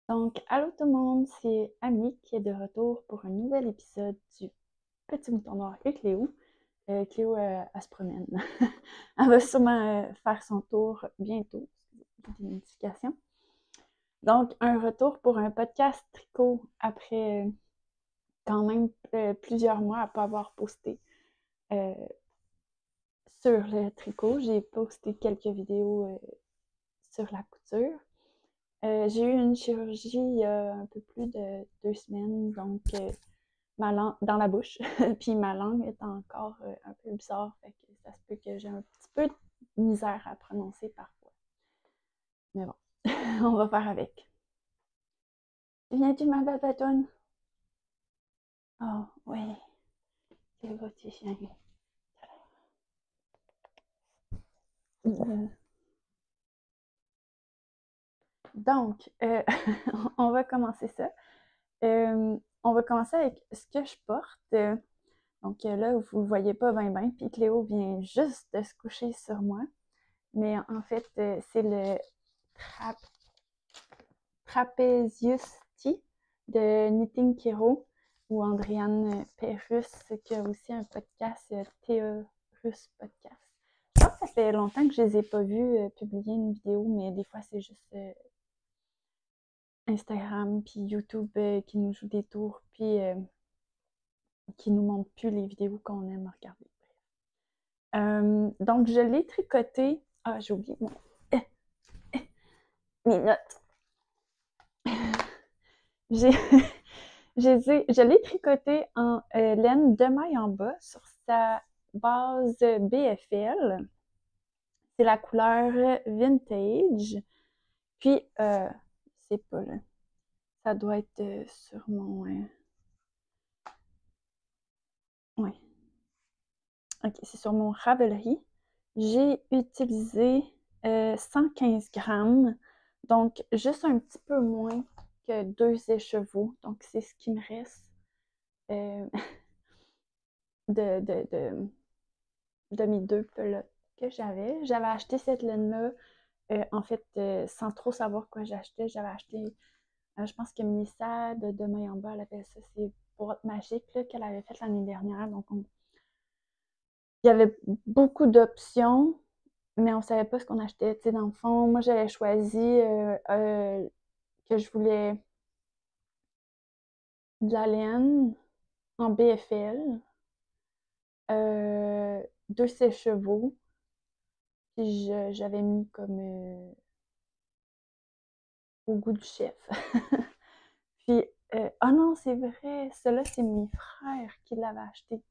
Donc, allô tout le monde, c'est Ami qui est de retour pour un nouvel épisode du Petit Mouton Noir et Cléo. Cléo, elle se promène. Elle va sûrement faire son tour bientôt. Des notifications. Donc, un retour pour un podcast tricot après quand même plusieurs mois à ne pas avoir posté euh, sur le tricot. J'ai posté quelques vidéos sur la couture. J'ai eu une chirurgie il y a un peu plus de 2 semaines, donc ma langue dans la bouche, puis ma langue est encore un peu bizarre, fait que ça se peut que j'ai un petit peu de misère à prononcer parfois. Mais bon, on va faire avec. Viens-tu, ma babatoune? Oh, oui, c'est le petit chien. Euh, Donc, on va commencer ça. On va commencer avec ce que je porte. Donc là, vous le voyez pas bien, puis Cléo vient juste de se coucher sur moi. Mais en fait, c'est le Trap Trapezius Tee de Knitting Kiro ou Andréane Perrus qui a aussi un podcast, Théorus Podcast. Je pense que ça fait longtemps que je les ai pas vus publier une vidéo, mais des fois c'est juste Instagram puis YouTube qui nous joue des tours puis qui nous montre plus les vidéos qu'on aime regarder. Donc je l'ai tricoté. Ah, j'ai oublié mon mes notes. J'ai je l'ai tricoté en laine de maille en bas sur sa base BFL. C'est la couleur Vintage. Puis, c'est pas là. Ça doit être sur mon... ouais. Ok, c'est sur mon Ravelry. J'ai utilisé 115 grammes. Donc, juste un petit peu moins que 2 écheveaux. Donc, c'est ce qui me reste euh, de, de, de, de mes 2 pelotes que j'avais. J'avais acheté cette laine-là, en fait, sans trop savoir quoi j'achetais. J'avais acheté, je pense que Mélissa de Demain en bas, elle appelle ça, c'est boîte magique qu'elle avait faite l'année dernière. Donc, il y avait beaucoup d'options, mais on savait pas ce qu'on achetait. Tu sais, dans le fond, moi, j'avais choisi que je voulais de la laine en BFL, 2 sèche-chevaux, puis j'avais mis comme au goût du chef. Puis, ah non, c'est vrai, cela c'est mes frères qui l'avaient acheté.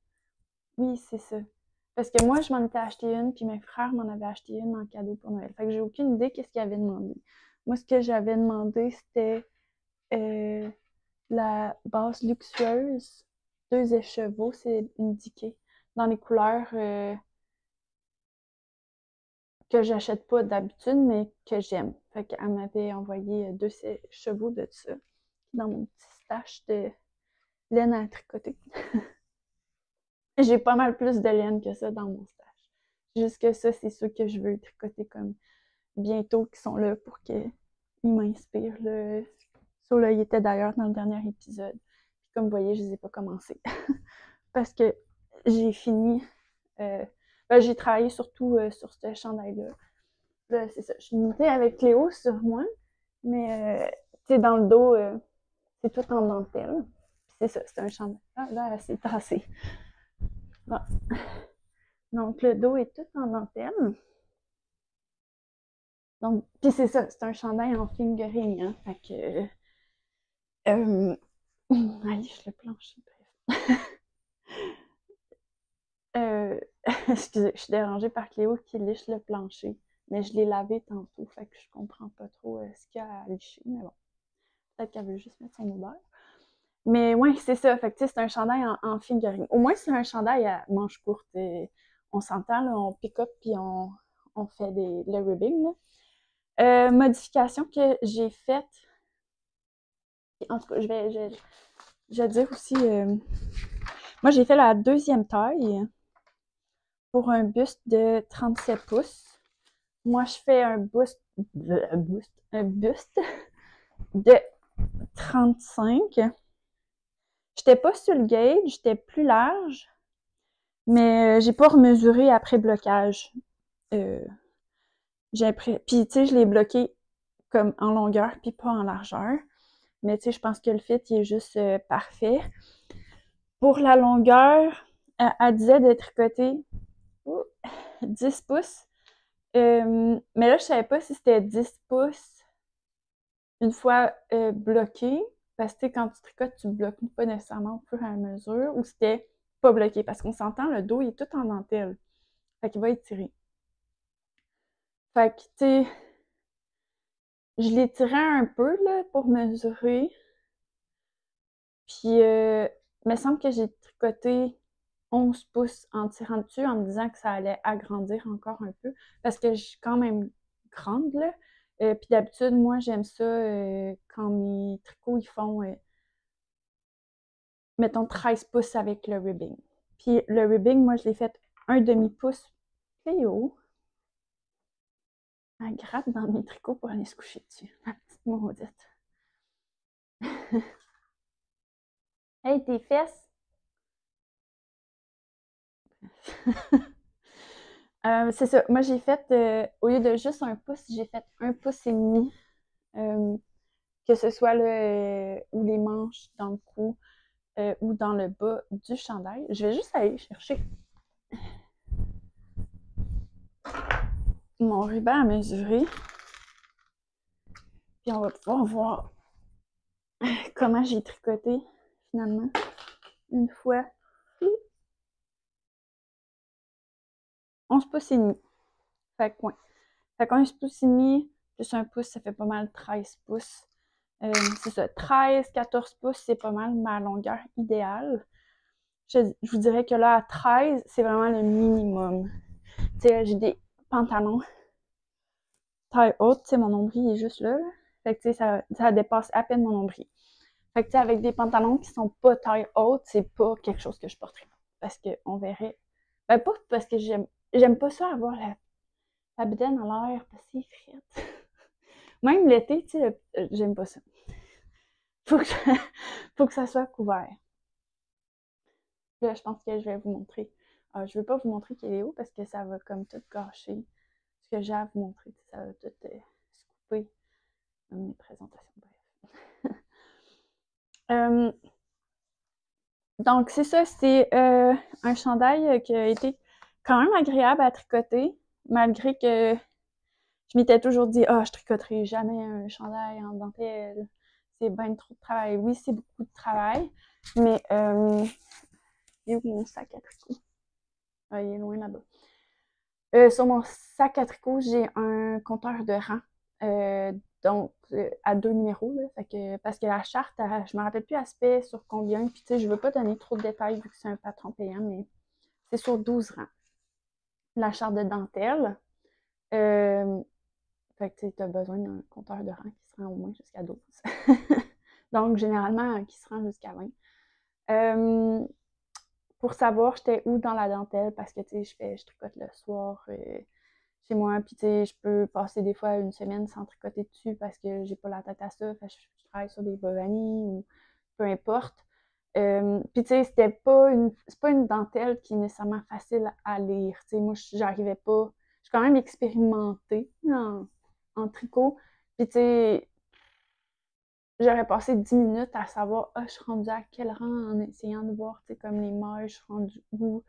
Oui, c'est ça. Parce que moi, je m'en étais acheté une, puis mes frères m'en avaient acheté une en cadeau pour Noël. Fait que j'ai aucune idée qu'est-ce qu'ils avaient demandé. Moi, ce que j'avais demandé, c'était euh, la base luxueuse, 2 écheveaux, c'est indiqué dans les couleurs que j'achète pas d'habitude, mais que j'aime. Fait qu'elle m'avait envoyé 2 écheveaux de ça dans mon petit stash de laine à tricoter. J'ai pas mal plus de laine que ça dans mon stash. Juste que ça, c'est ceux que je veux tricoter comme bientôt, qui sont là pour qu'ils m'inspirent. Ceux-là, ils étaient d'ailleurs dans le dernier épisode. Puis comme vous voyez, je les ai pas commencés. Parce que j'ai fini. J'ai travaillé surtout sur ce chandail-là. Là, c'est ça. Je suis montée avec Cléo sur moi. Mais, tu sais, dans le dos, c'est tout en dentelle. C'est ça, c'est un chandail. Ah, là, c'est tassé. Bon. Donc, le dos est tout en dentelle. Donc, puis c'est ça, c'est un chandail en fingering, hein. Fait que, allez, je le plancher, bref. Excusez, je suis dérangée par Cléo qui liche le plancher. Mais je l'ai lavé tantôt, fait que je comprends pas trop ce qu'il y a à licher, mais bon. Peut-être qu'elle veut juste mettre son odeur. Mais ouais, c'est ça. Fait que c'est un chandail en fingering. Au moins, c'est un chandail à manches courtes. On s'entend, là, on pick up puis on fait le ribbing, là. Modification que j'ai faite. En tout cas, je vais dire aussi. Moi, j'ai fait la 2e taille pour un buste de 37 pouces. Moi, je fais un buste de 35. J'étais pas sur le gauge, j'étais plus large, mais j'ai pas remesuré après blocage. Puis tu sais, je l'ai bloqué comme en longueur puis pas en largeur. Mais tu sais, je pense que le fit, il est juste parfait. Pour la longueur, elle disait de tricoter 10 pouces. Mais là, je savais pas si c'était 10 pouces une fois bloqué. Parce que tu sais, quand tu tricotes, tu bloques pas nécessairement au fur et à mesure. Ou c'était pas bloqué. Parce qu'on s'entend, le dos, il est tout en dentelle. Fait qu'il va étirer. Fait que, tu sais, je l'étirais un peu, là, pour mesurer. Puis, il me semble que j'ai tricoté 11 pouces en tirant dessus, en me disant que ça allait agrandir encore un peu. Parce que je suis quand même grande, là. Puis d'habitude, moi, j'aime ça quand mes tricots, ils font, mettons, 13 pouces avec le ribbing. Puis le ribbing, moi, je l'ai fait un demi-pouce. Cléo, elle gratte dans mes tricots pour aller se coucher dessus. Ma petite maudite. Hey, tes fesses! C'est ça. Moi, j'ai fait, au lieu de juste un pouce, j'ai fait 1,5 pouces. Que ce soit là, ou les manches dans le cou ou dans le bas du chandail. Je vais juste aller chercher mon ruban à mesurer. Puis on va pouvoir voir comment j'ai tricoté finalement une fois. 11 pouces et demi. Fait que, ouais. Fait que 11 pouces et demi plus un pouce, ça fait pas mal 13 pouces. C'est ça, 13, 14 pouces, c'est pas mal ma longueur idéale. Je vous dirais que là, à 13, c'est vraiment le minimum. Tu sais, j'ai des pantalons taille haute, tu sais, mon nombril est juste là. Fait que, tu sais, ça dépasse à peine mon nombril. Fait que, tu sais, avec des pantalons qui sont pas taille haute, c'est pas quelque chose que je porterais. Parce qu'on verrait. Ben, pas parce que j'aime pas ça avoir la bedaine à l'air, parce que c'est frette. Même l'été, tu sais, j'aime pas ça. Faut que, faut que ça soit couvert. Là, je pense que je vais vous montrer. Je veux pas vous montrer qu'il est où parce que ça va comme tout gâcher ce que j'ai à vous montrer. Ça va tout se couper dans mes présentations. Bref. Donc, c'est ça, c'est un chandail qui a été quand même agréable à tricoter, malgré que je m'étais toujours dit, je tricoterai jamais un chandail en dentelle, c'est bien trop de travail. Oui, c'est beaucoup de travail, mais il est où mon sac à tricot? Il est loin là-bas. Sur mon sac à tricot, j'ai un compteur de rang. Donc, à 2 numéros, là, parce que la charte, je me rappelle plus, elle se fait sur combien, puis tu sais, je veux pas donner trop de détails vu que c'est un patron payant, mais c'est sur 12 rangs. La charte de dentelle, fait que tu as besoin d'un compteur de rang qui se rend au moins jusqu'à 12. Donc, généralement, qui se rend jusqu'à 20. Pour savoir j'étais où dans la dentelle, parce que, tu sais, je tricote le soir, chez moi, puis tu sais, je peux passer des fois une semaine sans tricoter dessus parce que j'ai pas la tête à ça, fait que je travaille sur des bovani ou peu importe. Puis tu sais, c'est pas une dentelle qui est nécessairement facile à lire. Tu sais, moi, j'arrivais pas, je suis quand même expérimentée en tricot. Puis tu sais, j'aurais passé 10 minutes à savoir, je suis rendue à quel rang en essayant de voir, tu sais, comme les mailles, je suis rendue où.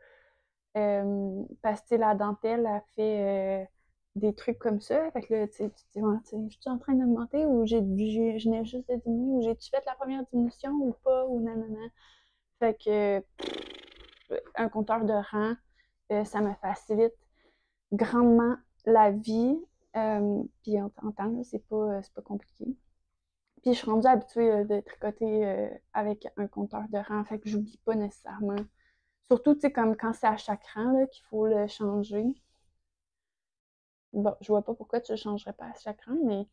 Parce que la dentelle a fait des trucs comme ça. Fait que là, tu te dis, ouais, je suis en train d'augmenter ou je venais juste de diminuer ou j'ai-tu fait la première diminution ou pas ou nanana. Fait que un compteur de rang, ça me facilite grandement la vie. Puis en temps, c'est pas compliqué. Puis je suis rendue habituée de tricoter avec un compteur de rang, fait que j'oublie pas nécessairement. Surtout, tu sais, comme quand c'est à chaque rang là, qu'il faut le changer. Bon, je vois pas pourquoi tu le changerais pas à chaque rang, mais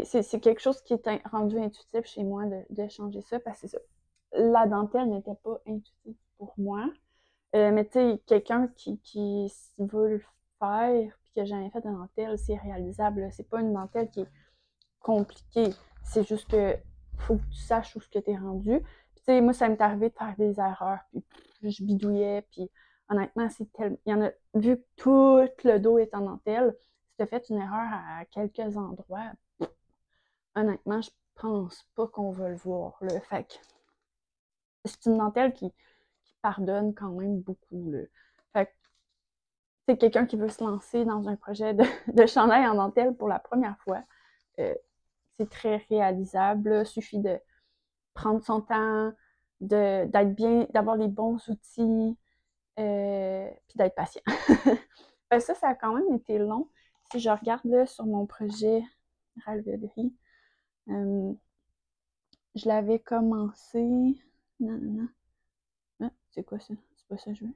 c'est quelque chose qui est rendu intuitif chez moi de changer ça, parce que c'est ça. La dentelle n'était pas intuitive pour moi. Mais tu sais, quelqu'un qui veut le faire, puis qui a jamais fait de dentelle, c'est réalisable. C'est pas une dentelle qui est compliqué. C'est juste que faut que tu saches où ce que t'es rendu. Puis, tu sais, moi, ça m'est arrivé de faire des erreurs, puis je bidouillais, puis honnêtement, c'est tellement... Il y en a... Vu que tout le dos est en dentelle, si t'as fait une erreur à quelques endroits, honnêtement, je pense pas qu'on va le voir, là. Fait que c'est une dentelle qui pardonne quand même beaucoup, là. Fait que c'est quelqu'un qui veut se lancer dans un projet de chandail en dentelle pour la première fois. Euh, c'est très réalisable. Il suffit de prendre son temps, d'être bien, d'avoir les bons outils, puis d'être patient. Ben ça a quand même été long. Si je regarde là, sur mon projet Ralverie, je l'avais commencé. Non, non, non. Ah, c'est quoi ça? C'est pas ça que je veux.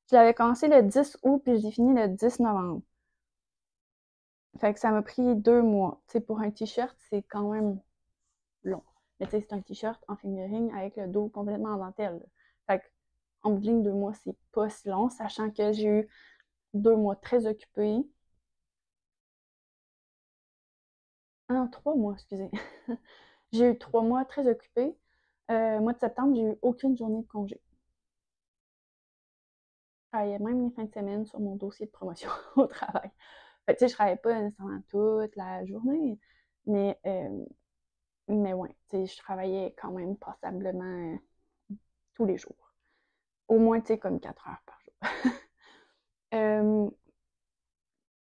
Je l'avais commencé le 10 août, puis je l'ai fini le 10 novembre. Fait que ça m'a pris 2 mois. Tu sais, pour un t-shirt, c'est quand même long. Mais tu sais, c'est un t-shirt en fingering avec le dos complètement en dentelle. Fait que, en bout de ligne, 2 mois, c'est pas si long, sachant que j'ai eu 2 mois très occupés. Ah non, 3 mois, excusez. J'ai eu 3 mois très occupés. Mois de septembre, j'ai eu aucune journée de congé. Je travaillais même les fins de semaine sur mon dossier de promotion au travail. Fait que, tu sais, je travaillais pas nécessairement toute la journée, mais, mais ouais, tu sais, je travaillais quand même passablement tous les jours. Au moins, tu sais, comme 4 heures par jour.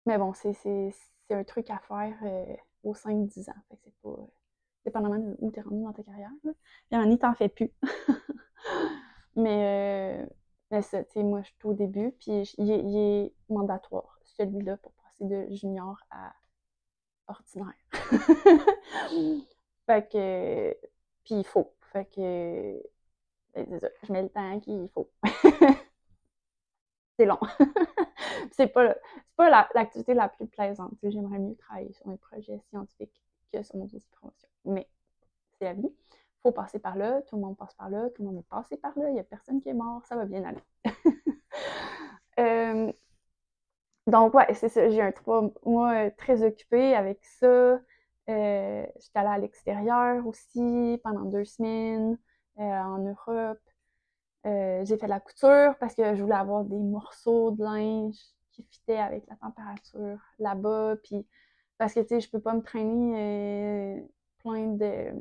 Mais bon, c'est un truc à faire aux 5-10 ans. Fait que c'est pas. Dépendamment de où t'es rendu dans ta carrière. Là. Puis en t'en fais plus. mais ça, tu sais, moi, je suis au début, puis il est mandatoire, celui-là, pour passer de junior à ordinaire. Fait que. Puis il faut. Fait que. Ben, c'est ça, je mets le temps qu'il faut. C'est long. C'est pas l'activité la plus plaisante. J'aimerais mieux travailler sur mes projets scientifiques que sur mon dossier de promotion. Mais c'est la vie. Il faut passer par là. Tout le monde passe par là. Tout le monde est passé par là. Il n'y a personne qui est mort. Ça va bien aller. Donc, ouais, c'est ça. J'ai un 3 mois très occupé avec ça. J'étais allée à l'extérieur aussi pendant 2 semaines en Europe. J'ai fait de la couture parce que je voulais avoir des morceaux de linge qui fitaient avec la température là-bas. Puis parce que, tu sais, je peux pas me traîner plein de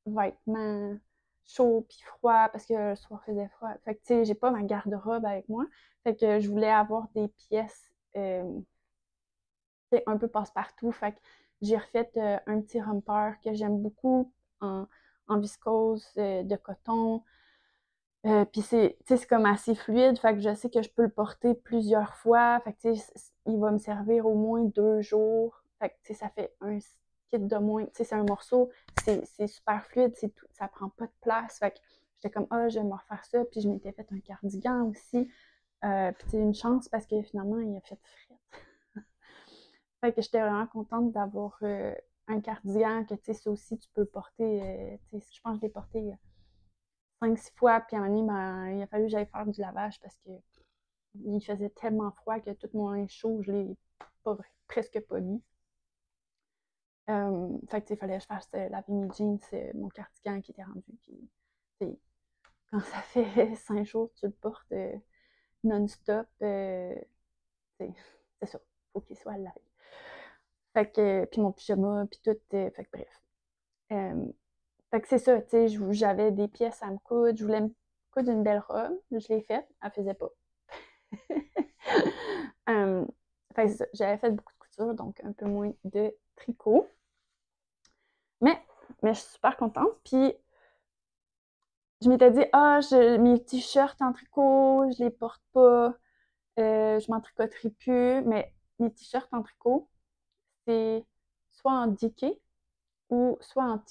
vêtements chauds puis froids parce que le soir faisait froid. Fait que, tu sais, j'ai pas ma garde-robe avec moi. Fait que je voulais avoir des pièces, tu sais, un peu passe-partout. Fait que j'ai refait un petit romper que j'aime beaucoup en viscose de coton. Puis c'est comme assez fluide, fait que je sais que je peux le porter plusieurs fois. Fait que tu sais, il va me servir au moins 2 jours. Fait que tu sais, ça fait un kit de moins. Tu sais, c'est un morceau, c'est super fluide, ça prend pas de place. Fait que j'étais comme, ah, je vais me refaire ça. Puis je m'étais fait un cardigan aussi. Puis c'est une chance parce que finalement, il a fait fret. Fait que j'étais vraiment contente d'avoir un cardigan que tu sais, ça aussi, tu peux porter. Tu sais, je pense que je l'ai porté 5-6 fois, puis à un moment donné, ben, il a fallu que j'aille faire du lavage parce que il faisait tellement froid que tout mon linge chaud, je l'ai presque pas mis. Fait que, il fallait que je fasse laver mes jeans, mon cardigan qui était rendu. Puis, quand ça fait 5 jours que tu le portes non-stop, c'est ça. Faut qu'il soit lavé. Fait que, puis mon pyjama, puis tout. Fait que bref. Fait que c'est ça, tu sais, j'avais des pièces à me coudre, je voulais me coudre une belle robe, je l'ai faite, elle faisait pas. Fait que c'est ça, j'avais fait beaucoup de couture, donc un peu moins de tricot. Mais, mais je suis super contente, puis je m'étais dit, ah, mes t-shirts en tricot, je les porte pas, je m'en tricoterai plus, mais mes t-shirts en tricot, c'est soit en diqué ou soit en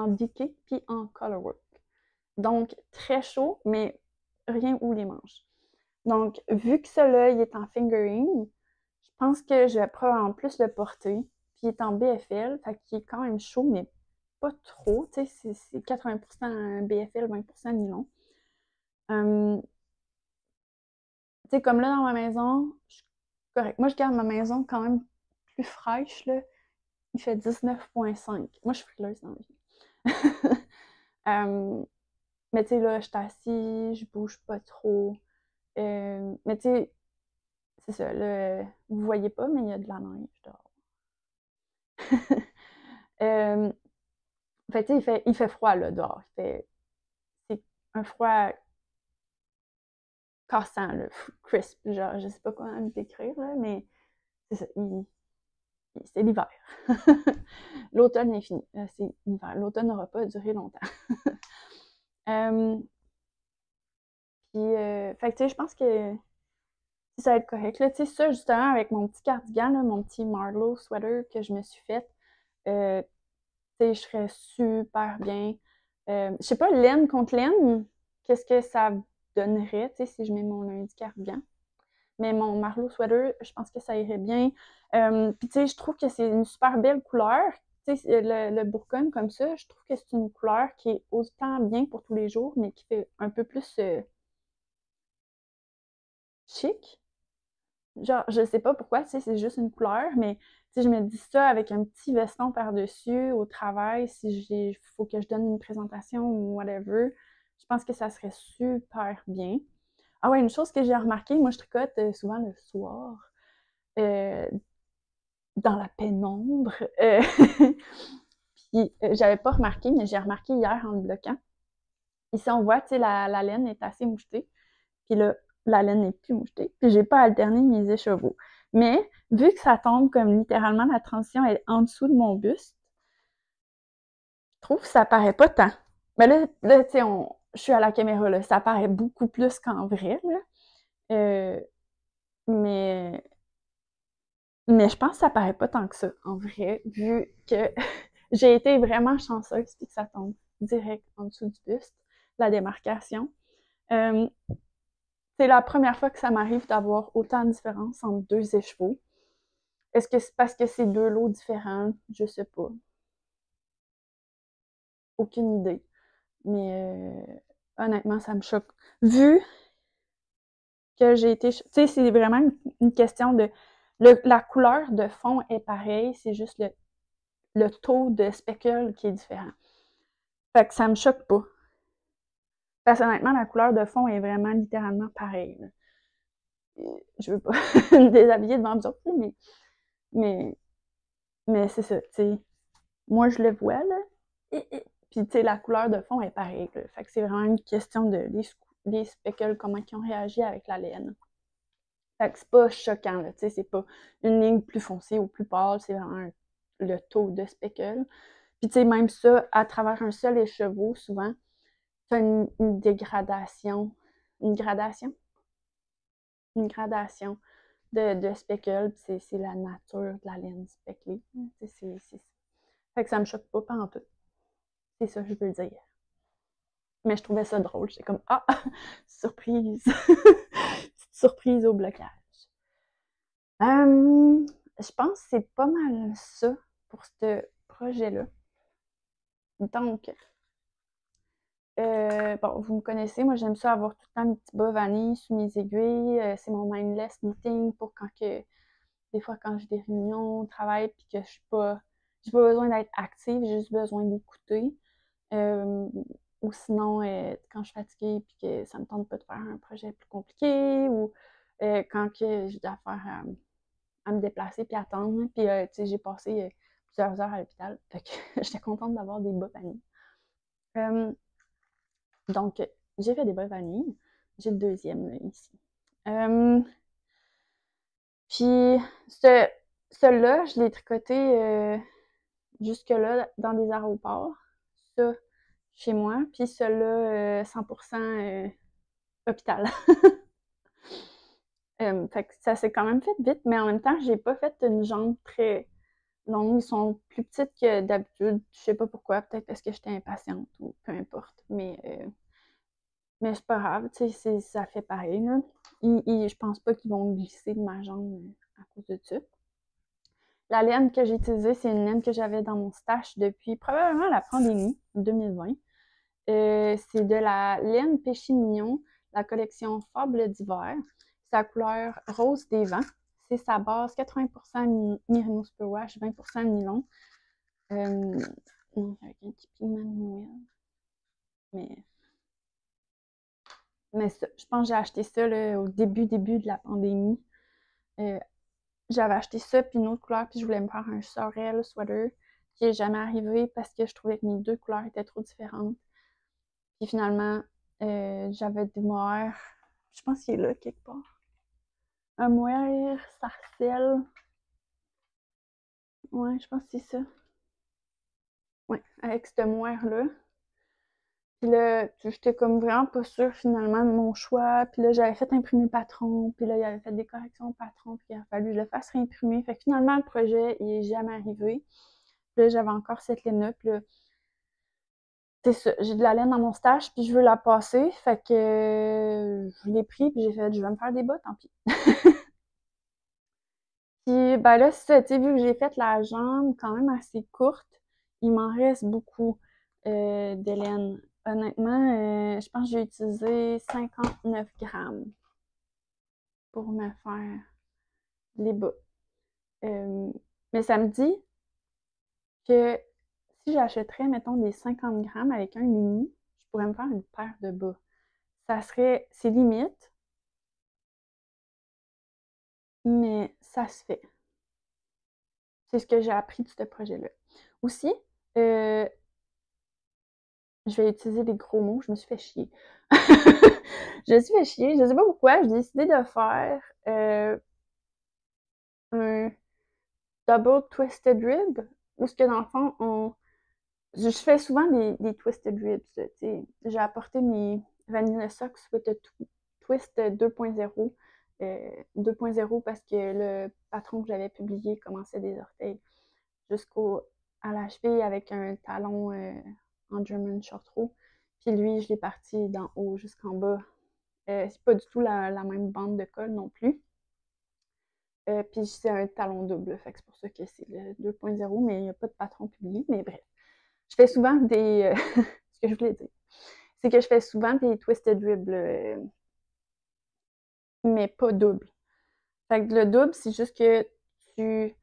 diqué puis en colorwork. Donc, très chaud, mais rien où les manches. Donc, vu que celui-là, il est en fingering, je pense que je vais probablement plus le porter. Puis, il est en BFL, fait qu'il est quand même chaud, mais pas trop. Tu sais, c'est 80% BFL, 20% nylon. Tu sais, comme là, dans ma maison, je suis correct. Moi, je garde ma maison quand même plus fraîche, là. il fait 19,5. Moi, je suis frileuse dans la vie. Mais tu sais, là, je suis assise, je bouge pas trop. Mais tu sais, c'est ça, là, vous voyez pas, mais il y a de la neige dehors. Fait tu sais, il fait froid, là, dehors. C'est un froid cassant, là, crisp, genre, je sais pas comment le décrire, là, mais c'est ça, c'est l'hiver. L'automne est fini, c'est l'hiver. L'automne n'aura pas duré longtemps. Puis, fait que, tu sais, je pense que ça va être correct. Là, tu sais, ça, justement, avec mon petit cardigan, là, mon petit Marlowe sweater que je me suis fait, tu sais, je serais super bien. Je sais pas, laine contre laine, qu'est-ce que ça donnerait, tu sais, si je mets mon lundi cardigan. Mais mon Marlowe sweater, je pense que ça irait bien. Puis, tu sais, je trouve que c'est une super belle couleur. Tu sais, le bourgogne comme ça, je trouve que c'est une couleur qui est autant bien pour tous les jours, mais qui fait un peu plus chic. Genre, je sais pas pourquoi, tu sais, c'est juste une couleur, mais tu sais, je me dis ça avec un petit veston par-dessus au travail, si faut que je donne une présentation ou whatever, je pense que ça serait super bien. Ah ouais, une chose que j'ai remarqué, moi je tricote souvent le soir, euh, dans la pénombre. Puis j'avais pas remarqué, mais j'ai remarqué hier en le bloquant. Ici, on voit, tu sais, la laine est assez mouchetée. Puis là, la laine n'est plus mouchetée. Puis j'ai pas alterné mes écheveaux. Mais vu que ça tombe comme littéralement la transition est en dessous de mon buste, je trouve que ça paraît pas tant. Mais là tu sais, je suis à la caméra, là, ça paraît beaucoup plus qu'en vrai, là. Euh, mais, mais je pense que ça paraît pas tant que ça, en vrai, vu que j'ai été vraiment chanceuse puis que ça tombe direct en dessous du buste, la démarcation. Euh, c'est la première fois que ça m'arrive d'avoir autant de différence entre deux écheveaux. Est-ce que c'est parce que c'est deux lots différents? Je sais pas. Aucune idée. Mais honnêtement, ça me choque. Vu que j'ai été... Tu sais, c'est vraiment une question de... la couleur de fond est pareille, c'est juste le taux de speckle qui est différent. Fait que ça me choque pas. Parce honnêtement, la couleur de fond est vraiment littéralement pareille. Je veux pas me déshabiller devant vous autres, mais, mais c'est ça, tu sais. Moi, je le vois, là. Puis, tu sais, la couleur de fond est pareille, là. Fait que c'est vraiment une question de les speckles, comment ils ont réagi avec la laine. Fait que c'est pas choquant, là. Tu sais, c'est pas une ligne plus foncée ou plus pâle, c'est vraiment le taux de speckle. Puis, tu sais, même ça, à travers un seul écheveau, souvent, tu as une dégradation, une gradation, une gradation de speckle, puis c'est la nature de la laine specklée. Fait que ça me choque pas en tout. C'est ça que je veux dire. Mais je trouvais ça drôle. J'étais comme, ah, surprise. Petite surprise au blocage. Je pense que c'est pas mal ça pour ce projet-là. Donc, bon, vous me connaissez, moi j'aime ça avoir tout le temps mes petits bas vanille sous mes aiguilles. C'est mon mindless knitting pour des fois quand j'ai des réunions au travail puis que j'ai pas besoin d'être active, j'ai juste besoin d'écouter. Ou sinon, quand je suis fatiguée et que ça me tente pas de faire un projet plus compliqué, ou quand que j'ai affaire à me déplacer puis attendre. Puis, tu sais, j'ai passé plusieurs heures à l'hôpital. Fait que j'étais contente d'avoir des bas vanille. Donc, j'ai fait des bas vanille. J'ai le deuxième, là, ici. Puis, celui-là, je l'ai tricoté jusque-là dans des aéroports. Ça, chez moi. Puis celui-là, 100% hôpital. Fait que ça s'est quand même fait vite, mais en même temps, j'ai pas fait une jambe très longue. Ils sont plus petites que d'habitude. Je sais pas pourquoi. Peut-être parce que j'étais impatiente ou peu importe. Mais c'est pas grave. Tu sais, ça fait pareil, là. Je pense pas qu'ils vont glisser de ma jambe à cause de ça. La laine que j'ai utilisée, c'est une laine que j'avais dans mon stash depuis probablement la pandémie, 2020. C'est de la laine Péché Mignon, la collection Fable d'hiver. C'est la couleur rose des vents. c'est sa base, 80% Merino Superwash, 20% nylon. Non, avec un petit pigment de Noël. Mais ça, je pense que j'ai acheté ça là, au début de la pandémie. J'avais acheté ça, puis une autre couleur, puis je voulais me faire un Sorel sweater, qui n'est jamais arrivé parce que je trouvais que mes deux couleurs étaient trop différentes. Puis finalement, j'avais des mohair, je pense qu'il est là quelque part. Un mohair sarcelle. Ouais, je pense que c'est ça. Ouais, avec ce mohair-là. Puis là, j'étais comme vraiment pas sûre finalement de mon choix. Puis là, j'avais fait imprimer le patron. Puis là, il avait fait des corrections au patron. Puis il a fallu que je le fasse réimprimer. Fait que finalement, le projet, il est jamais arrivé. Puis là, j'avais encore cette laine-là. Puis là, c'est ça. J'ai de la laine dans mon stage. Puis je veux la passer. Fait que je l'ai pris. Puis j'ai fait, je vais me faire des bas, tant pis. Puis ben là, c'est ça. Tu sais, vu que j'ai fait la jambe quand même assez courte, il m'en reste beaucoup de laine. Honnêtement, je pense que j'ai utilisé 59 grammes pour me faire les bas. Mais ça me dit que si j'achèterais, mettons, des 50 grammes avec un mini, je pourrais me faire une paire de bas. Ça serait, c'est limite, mais ça se fait. C'est ce que j'ai appris de ce projet-là. Aussi, je vais utiliser des gros mots, je me suis fait chier. Je me suis fait chier, je sais pas pourquoi, j'ai décidé de faire un double twisted rib, où ce que dans le fond, je fais souvent des twisted ribs, tu sais. J'ai apporté mes Vanilla Socks with a Twist 2.0. 2.0 parce que le patron que j'avais publié commençait des orteils à la cheville avec un talon en German short row. Puis lui, je l'ai parti d'en haut jusqu'en bas. C'est pas du tout la même bande de colle non plus. Puis c'est un talon double, fait que c'est pour ça que c'est le 2.0, mais il n'y a pas de patron publié. Mais bref, je fais souvent des... ce que je voulais dire, c'est que je fais souvent des twisted ribs, mais pas double. Fait que le double, c'est juste que tu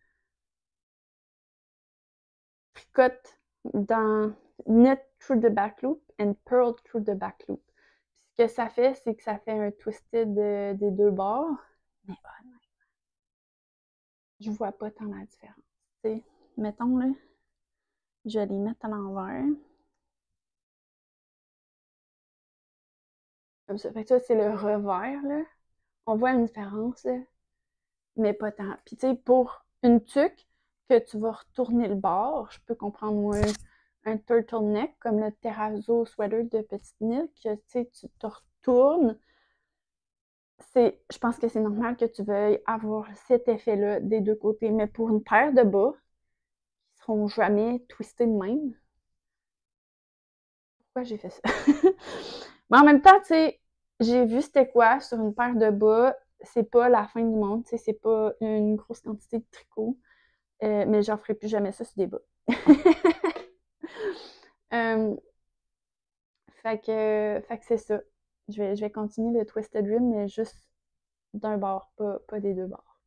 tricotes dans knit through the back loop and purl through the back loop. Puis ce que ça fait, c'est que ça fait un twisted des deux bords. Mais honnêtement, je vois pas tant la différence. T'sais, mettons là, je vais les mettre à l'envers. Comme ça. Fait que ça, c'est le revers, là. On voit une différence, là, mais pas tant. Puis tu sais, pour une tuque que tu vas retourner le bord, je peux comprendre moi un turtleneck comme le terrazzo sweater de petite knit que tu sais, tu te retournes. Je pense que c'est normal que tu veuilles avoir cet effet-là des deux côtés, mais pour une paire de bas qui seront jamais twistés de même, pourquoi j'ai fait ça? Mais en même temps, tu sais, j'ai vu c'était quoi sur une paire de bas, c'est pas la fin du monde, tu sais, c'est pas une grosse quantité de tricot, mais j'en ferai plus jamais ça sur des bas. euh, fait que c'est ça. Je vais continuer le Twisted Rim, mais juste d'un bord, pas des deux bords.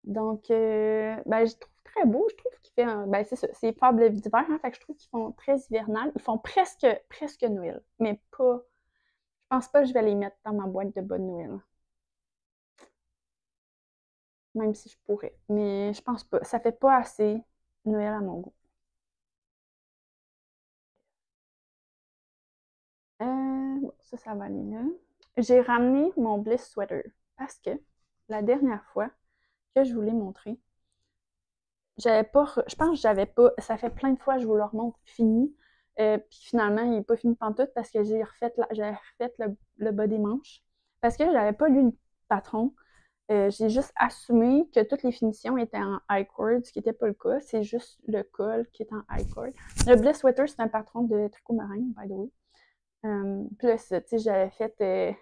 Donc, ben, je trouve très beau. Je trouve qu'il fait un. Ben, c'est ça. C'est fable d'hiver, hein, fait que je trouve qu'ils font très hivernal. Ils font presque Noël, mais pas. Je pense pas que je vais les mettre dans ma boîte de bas de Noël. Même si je pourrais. Mais je pense pas. Ça fait pas assez Noël à mon goût. Bon, ça va aller là. J'ai ramené mon Bliss Sweater parce que la dernière fois que je vous l'ai montré, j'avais pas. Je pense que j'avais pas. Ça fait plein de fois que je vous le remontre fini. Puis finalement, il n'est pas fini pantoute parce que j'avais refait le bas des manches. Parce que j'avais pas lu le patron. J'ai juste assumé que toutes les finitions étaient en I-cord, ce qui n'était pas le cas. C'est juste le col qui est en I-cord. Le Bliss Sweater, c'est un patron de tricot marin, by the way. Plus, tu sais, j'avais fait les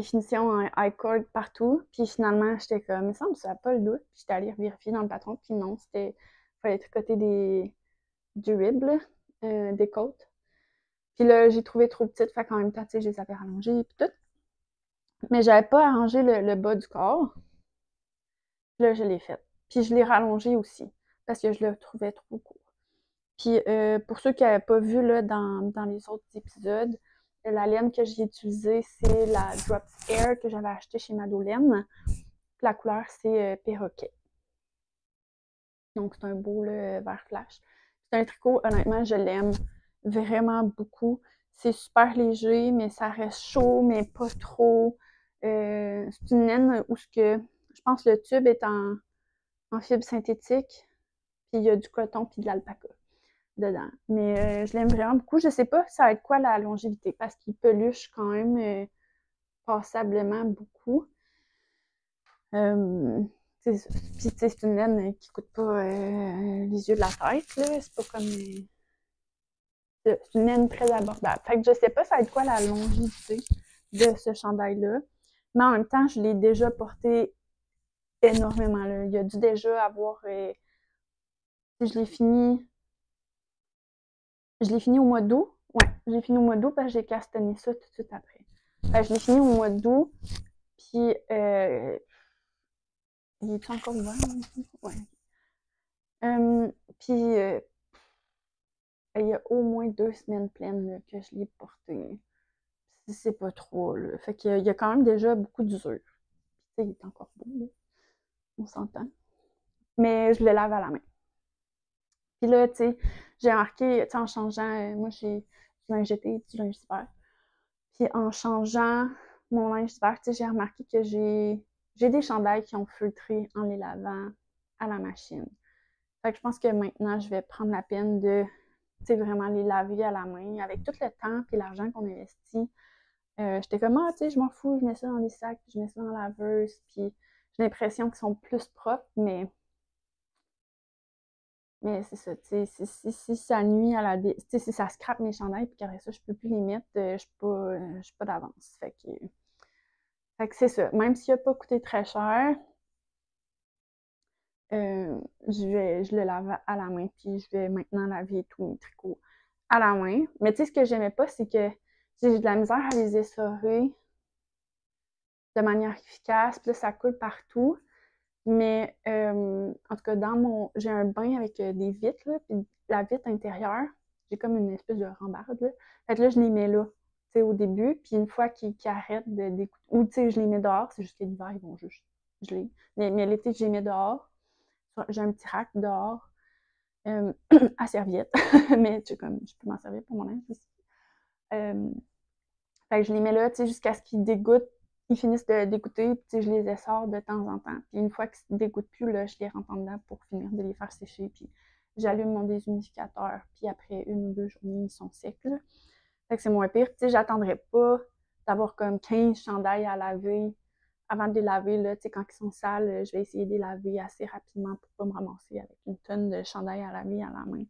finitions en I-cord partout. Puis finalement, j'étais comme, il me semble que ça n'a pas le doute. Puis j'étais allée vérifier dans le patron. Puis non, il fallait tricoter du rib, des côtes. Puis là, j'ai trouvé trop petite. Fait qu'en même temps, tu sais, je les avais rallongées. Puis tout. Mais j'avais pas arrangé le bas du corps. Là, je l'ai fait. Puis je l'ai rallongé aussi, parce que je le trouvais trop court. Puis pour ceux qui n'avaient pas vu là, dans les autres épisodes, la laine que j'ai utilisée, c'est la Drops Air que j'avais achetée chez Madolène. La couleur, c'est perroquet. Donc, c'est un beau là, vert flash. C'est un tricot, honnêtement, je l'aime vraiment beaucoup. C'est super léger, mais ça reste chaud, mais pas trop. C'est une laine où je pense que le tube est en fibre synthétique, puis il y a du coton puis de l'alpaca dedans. Mais je l'aime vraiment beaucoup. Je sais pas ça va être quoi la longévité, parce qu'il peluche quand même passablement beaucoup. Puis c'est une laine qui coûte pas les yeux de la tête, là. C'est pas comme... c'est une laine très abordable. Fait que je sais pas ça va être quoi la longévité de ce chandail-là. Mais en même temps, je l'ai déjà porté énormément, là. Il y a dû déjà avoir... je l'ai fini... Je l'ai fini au mois d'août. Ouais, je l'ai fini au mois d'août parce que j'ai castané ça tout de suite après. Je l'ai fini au mois d'août, puis il est encore ouvert? Ouais. Puis il y a au moins 2 semaines pleines là, que je l'ai porté. C'est pas trop, là. Fait qu'il y a quand même déjà beaucoup d'usure. Puis il est encore beau, là. On s'entend. Mais je le lave à la main. Puis là, tu sais, j'ai remarqué, tu sais, en changeant, moi j'ai du linge été, du linge d'hiver. Puis en changeant mon linge d'hiver, tu sais, j'ai remarqué que j'ai des chandails qui ont feutré en les lavant à la machine. Fait que je pense que maintenant, je vais prendre la peine de, tu sais, vraiment les laver à la main. Avec tout le temps et l'argent qu'on investit, j'étais comme, ah, tu sais, je m'en fous, je mets ça dans des sacs, puis je mets ça dans la laveuse, puis j'ai l'impression qu'ils sont plus propres, mais c'est ça, tu sais, si ça nuit à la... Tu sais, si ça scrape mes chandails, puis qu'après ça, je peux plus les mettre, je suis pas d'avance. Fait que c'est ça. Même s'il n'a pas coûté très cher, je le lave à la main, puis je vais maintenant laver tous mes tricots à la main. Mais tu sais, ce que j'aimais pas, c'est que j'ai de la misère à les essorer de manière efficace, puis là, ça coule partout. Mais en tout cas, j'ai un bain avec des vitres, là, puis la vitre intérieure, j'ai comme une espèce de rambarde, là. Fait que là, je les mets là, tu sais, au début, puis une fois qu'ils arrêtent d'écouter, ou tu sais, je les mets dehors, c'est juste que l'hiver, ils vont juste geler. Mais l'été, je les mets dehors. J'ai un petit rack dehors, à serviette, mais tu sais, comme, je peux m'en servir pour mon linge aussi. Fait que je les mets là, tu sais, jusqu'à ce qu'ils dégoûtent, ils finissent de dégoûter, puis tu sais, je les essore de temps en temps. Puis une fois qu'ils ne dégoûtent plus, là, je les rentre en dedans pour finir de les faire sécher, puis j'allume mon déshumidificateur, puis après 1 ou 2 journées, ils sont secs, là. Fait que c'est moins pire. Tu sais, j'attendrai pas d'avoir comme 15 chandails à laver avant de les laver, là, tu sais, quand ils sont sales, je vais essayer de les laver assez rapidement pour pas me ramasser avec une tonne de chandails à laver à la main.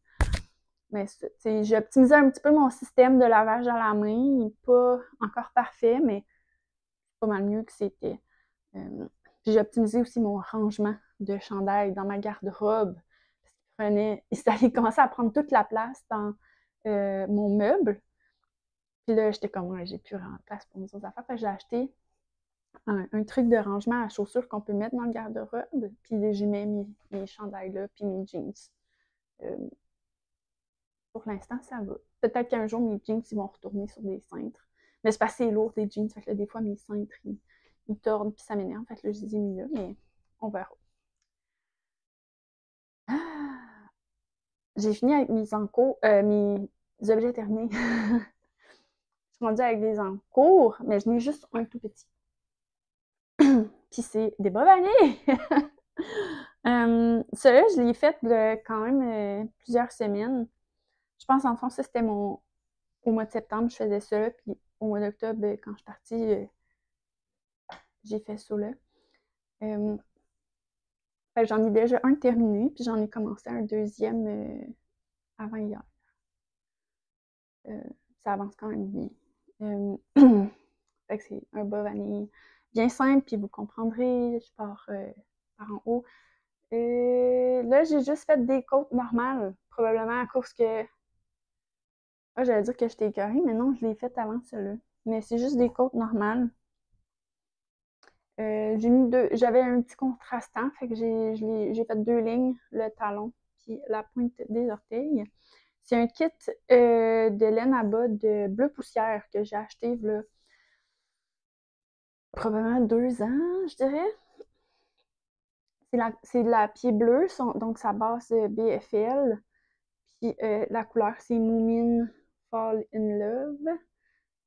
Mais tu sais, j'ai optimisé un petit peu mon système de lavage à la main. Il n'est pas encore parfait, mais pas mal mieux que c'était. Puis j'ai optimisé aussi mon rangement de chandail dans ma garde-robe. Ça allait commencer à prendre toute la place dans mon meuble. Puis là, j'étais comme, ouais, j'ai plus vraiment de place pour mes autres affaires. Fait que j'ai acheté un truc de rangement à chaussures qu'on peut mettre dans le garde-robe. Puis j'y mets mes chandails là, puis mes jeans. Euh, pour l'instant, ça va. Peut-être qu'un jour, mes jeans, ils vont retourner sur des cintres. Mais c'est pas assez lourd, des jeans. Fait que là, des fois, mes cintres, ils tordent, puis ça m'énerve. Fait que là, je les ai mis là, mais on verra. Ah! J'ai fini avec mes encours, mes objets terminés. Je suis rendue avec des encours, mais je n'ai juste un tout petit. Puis c'est des bas vanille! Celui-là, je l'ai fait quand même plusieurs semaines. Je pense, en fond, ça, c'était au mois de septembre, je faisais ça. Puis au mois d'octobre, quand je suis partie, j'ai fait ça là. J'en ai déjà un terminé, puis j'en ai commencé un deuxième avant hier. Ça avance quand même bien. Fait que c'est un bas vanille bien simple, puis vous comprendrez, je pars par en haut. Là, j'ai juste fait des côtes normales, probablement à cause que... Ah, j'allais dire que j'étais écœurée, mais non, je l'ai fait avant cela. Mais c'est juste des côtes normales. J'avais un petit contrastant, fait que j'ai fait 2 lignes, le talon puis la pointe des orteils. C'est un kit de laine à bas de bleu poussière que j'ai acheté là, probablement 2 ans, je dirais. C'est de la pied bleu, donc sa base BFL. Puis la couleur, c'est Moomin Fall in Love.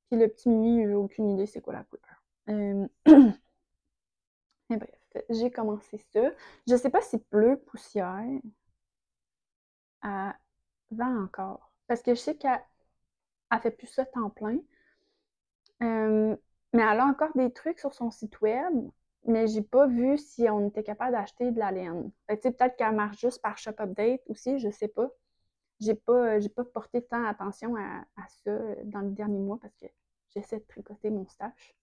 Puis le petit mini, j'ai aucune idée c'est quoi la couleur. Mais bref, j'ai commencé ça. Je sais pas si bleu poussière vend encore. Parce que je sais qu'elle fait plus ça temps plein. Mais elle a encore des trucs sur son site web, mais j'ai pas vu si on était capable d'acheter de la laine. Peut-être qu'elle marche juste par Shop Update aussi, je sais pas. J'ai pas porté tant attention à ça dans les derniers mois parce que j'essaie de tricoter mon stash.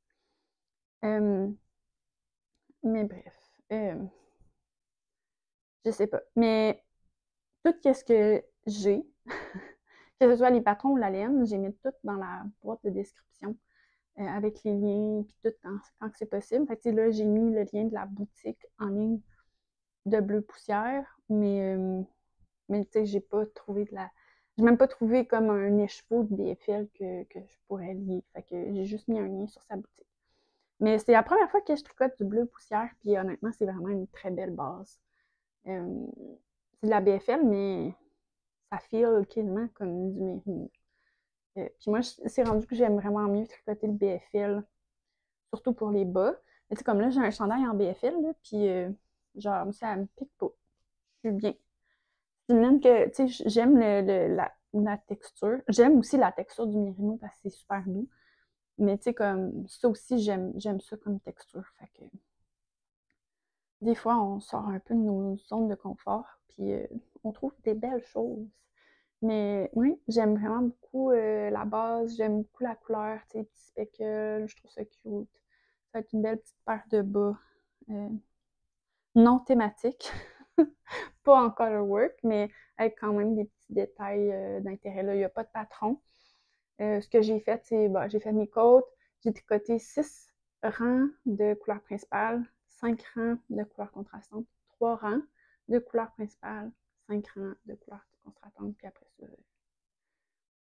Mais bref, je sais pas. Mais tout ce que j'ai, que ce soit les patrons ou la laine, j'ai mis tout dans la boîte de description avec les liens puis tout quand c'est possible. Fait que là, j'ai mis le lien de la boutique en ligne de Bleu Poussière, mais tu sais, j'ai pas trouvé j'ai même pas trouvé comme un écheveau de BFL que je pourrais lier. Fait que j'ai juste mis un lien sur sa boutique. Mais c'est la première fois que je tricote du Bleu Poussière, puis honnêtement, c'est vraiment une très belle base. C'est de la BFL, mais ça file quasiment comme du mérino. Puis moi, c'est rendu que j'aime vraiment mieux tricoter le BFL, surtout pour les bas. Mais tu sais, comme là, j'ai un chandail en BFL, là, puis genre, ça me pique pas. Je suis bien. C'est une laine que, tu sais, j'aime la texture. J'aime aussi la texture du mérino parce que c'est super doux. Mais tu sais, comme ça aussi, j'aime ça comme texture. Fait que des fois, on sort un peu de nos zones de confort, puis on trouve des belles choses. Mais oui, j'aime vraiment beaucoup la base, j'aime beaucoup la couleur, tu sais, petits speckles, je trouve ça cute. Ça va être une belle petite paire de bas non thématique, pas en colorwork, mais avec quand même des petits détails d'intérêt. Là, il n'y a pas de patron. Ce que j'ai fait, c'est, j'ai fait mes côtes, j'ai tricoté 6 rangs de couleurs principales, 5 rangs de couleurs contrastantes, 3 rangs de couleurs principales, 5 rangs de couleurs contrastantes, puis après ça, je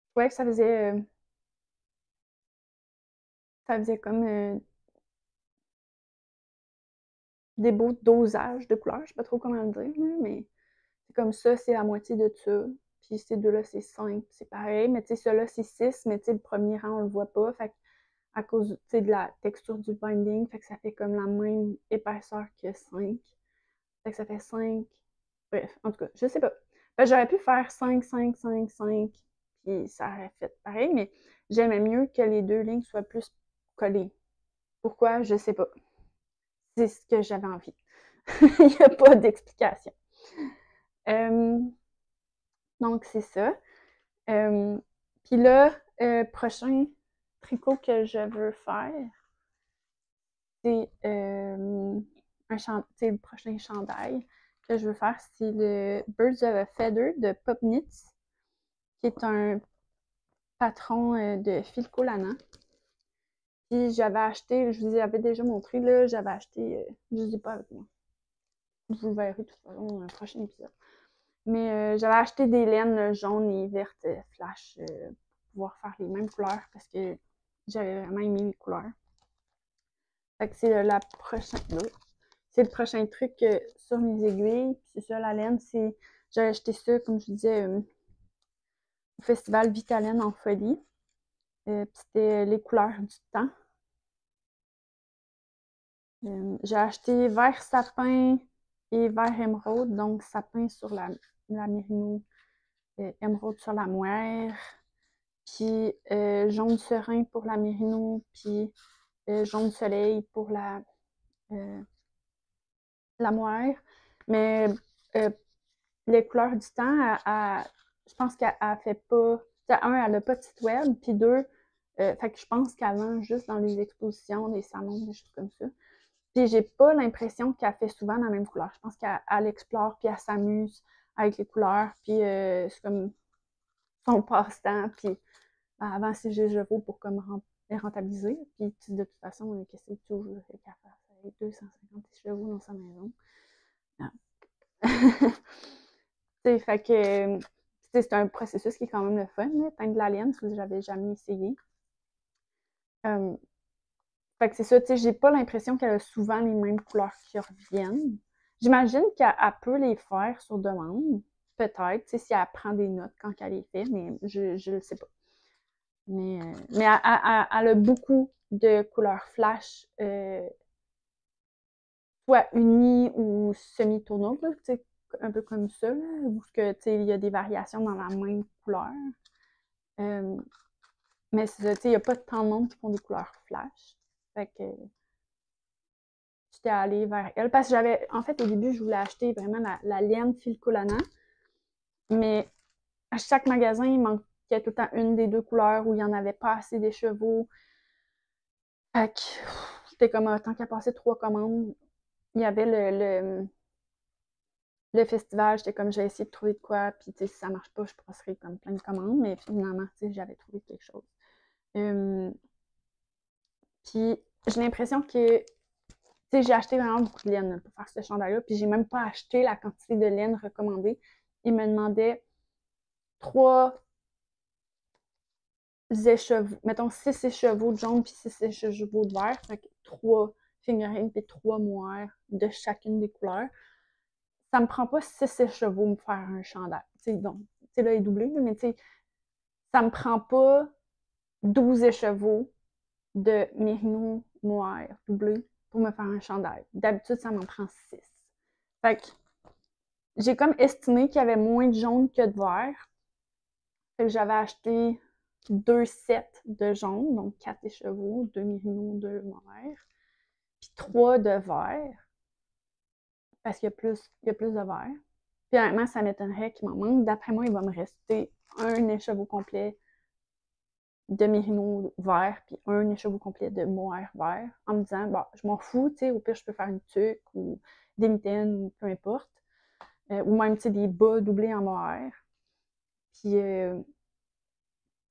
trouvais que ça faisait comme des beaux dosages de couleurs, je sais pas trop comment le dire, mais c'est comme ça, c'est la moitié de ça. Puis ces deux-là, c'est 5, c'est pareil. Mais tu sais, ceux-là, c'est 6, mais tu sais, le premier rang, on le voit pas. Fait à cause, tu sais, de la texture du binding, fait que ça fait comme la même épaisseur que 5. Fait que ça fait 5. Bref, en tout cas, je sais pas. Fait que j'aurais pu faire 5, 5, 5, 5, puis ça aurait fait pareil, mais j'aimais mieux que les deux lignes soient plus collées. Pourquoi? Je sais pas. C'est ce que j'avais envie. Il n'y a pas d'explication. Donc, c'est ça. Puis là, prochain tricot que je veux faire, c'est le prochain chandail que je veux faire, c'est le Birds of a Feather de Pop Knits, qui est un patron de Philco Lana. Puis j'avais acheté, je vous avais déjà montré, là, j'avais acheté, je ne dis pas avec moi. Vous le verrez de toute façon dans un prochain épisode. Mais j'avais acheté des laines jaunes et vertes flash pour pouvoir faire les mêmes couleurs parce que j'avais vraiment aimé les couleurs. Fait que c'est c'est le prochain truc sur mes aiguilles. C'est ça, la laine, j'ai acheté ça, comme je vous disais, au festival Vitalaine en folie. Puis c'était les couleurs du temps. J'ai acheté vert sapin et vert émeraude, donc sapin sur la mérino, émeraude sur la moire, puis jaune serein pour la mérino, puis jaune soleil pour la moire. Mais les couleurs du temps, je pense qu'elle fait pas. Un, elle n'a pas de site web, puis deux, fait que je pense qu'elle vend juste dans les expositions, des salons, des choses comme ça. Puis j'ai pas l'impression qu'elle fait souvent la même couleur. Je pense qu'elle explore, puis elle s'amuse avec les couleurs, puis c'est comme son passe-temps, puis avant c'est juste je vaux pour comme les rentabiliser, puis de toute façon, qu'est-ce que tu veux qu'elle fasse 250 chevaux dans sa maison. Ah. Fait que c'est un processus qui est quand même le fun, là, teindre de la laine, parce que j'avais jamais essayé. Fait que c'est ça, tu sais, j'ai pas l'impression qu'elle a souvent les mêmes couleurs qui reviennent. J'imagine qu'elle peut les faire sur demande, peut-être, tu sais, si elle prend des notes quand elle les fait, mais je le sais pas. Mais elle a beaucoup de couleurs flash, soit unies ou semi-tournantes, tu sais, un peu comme ça, là, où que, tu sais, il y a des variations dans la même couleur. Mais c'est ça, tu sais, il n'y a pas tant de monde qui font des couleurs flash. Fait que j'étais allée vers elle parce que j'avais, en fait, au début, je voulais acheter vraiment la laine fil collana, mais à chaque magasin, il manquait tout le temps une des deux couleurs où il n'y en avait pas assez des chevaux. Fait que c'était comme, tant qu'à passer 3 commandes, il y avait le festival, j'étais comme, j'ai essayé de trouver de quoi, puis tu sais, si ça marche pas, je passerai comme plein de commandes, mais finalement, tu sais, j'avais trouvé quelque chose. Puis j'ai l'impression que, tu sais, j'ai acheté vraiment beaucoup de laine pour faire ce chandail-là, puis j'ai même pas acheté la quantité de laine recommandée. Il me demandait 3 écheveaux, mettons 6 écheveaux de jaune puis 6 écheveaux de vert, fait que 3 figurines puis 3 moires de chacune des couleurs. Ça me prend pas 6 écheveaux me faire un chandail. Tu sais, donc, tu sais, là, il est doublé, mais tu sais, ça me prend pas 12 écheveaux de mérino noir doublé pour me faire un chandail. D'habitude, ça m'en prend 6. Fait que j'ai comme estimé qu'il y avait moins de jaune que de vert. Fait que j'avais acheté 2 sets de jaune, donc 4 écheveaux, 2 mérino, 2 noirs, puis 3 de vert, parce qu'il y a plus de vert. Puis honnêtement, ça m'étonnerait qu'il m'en manque. D'après moi, il va me rester un écheveau complet de mérino vert, puis un écheveau complet de mohair vert, en me disant, bon, je m'en fous, tu sais, au pire, je peux faire une tuque ou des mitaines ou peu importe. Ou même, tu sais, des bas doublés en mohair. Puis,